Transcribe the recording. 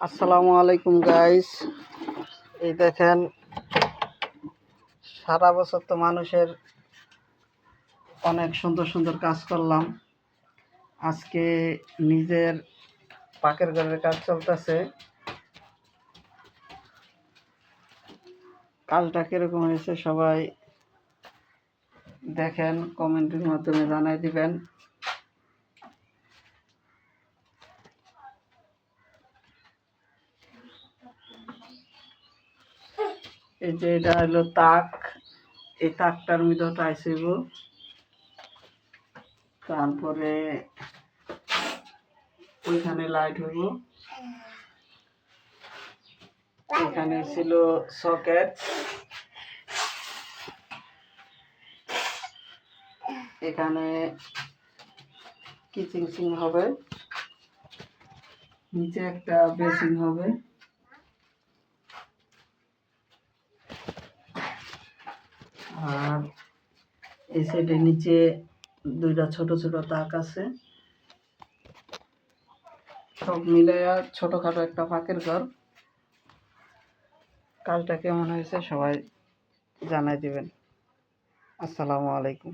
আসসালামু আলাইকুম গাইস। এই দেখেন, সারা বছর তো মানুষের অনেক সুন্দর সুন্দর কাজ করলাম। আজকে নিজের পাকের ঘরের কাজ চলতেছে। কাজটা কিরকম হয়েছে সবাই দেখেন, কমেন্টের মাধ্যমে জানাই দিবেন। এই যে এটা হলো তাক, এই তাকটার মধ্যে টাইস হইব। তারপরে ওইখানে লাইট হইব। এখানে ছিল সকেট, এখানে কিচিং সিং হবে, নিচে একটা বেসিন হবে, আর এই সাইডে নিচে দুইটা ছোট ছোট তাক আছে। সব মিলে ছোটখাটো একটা ফাঁকের ঘর। কাজটা কেমন হয়েছে সবাই জানাই দিবেন। আসসালামু আলাইকুম।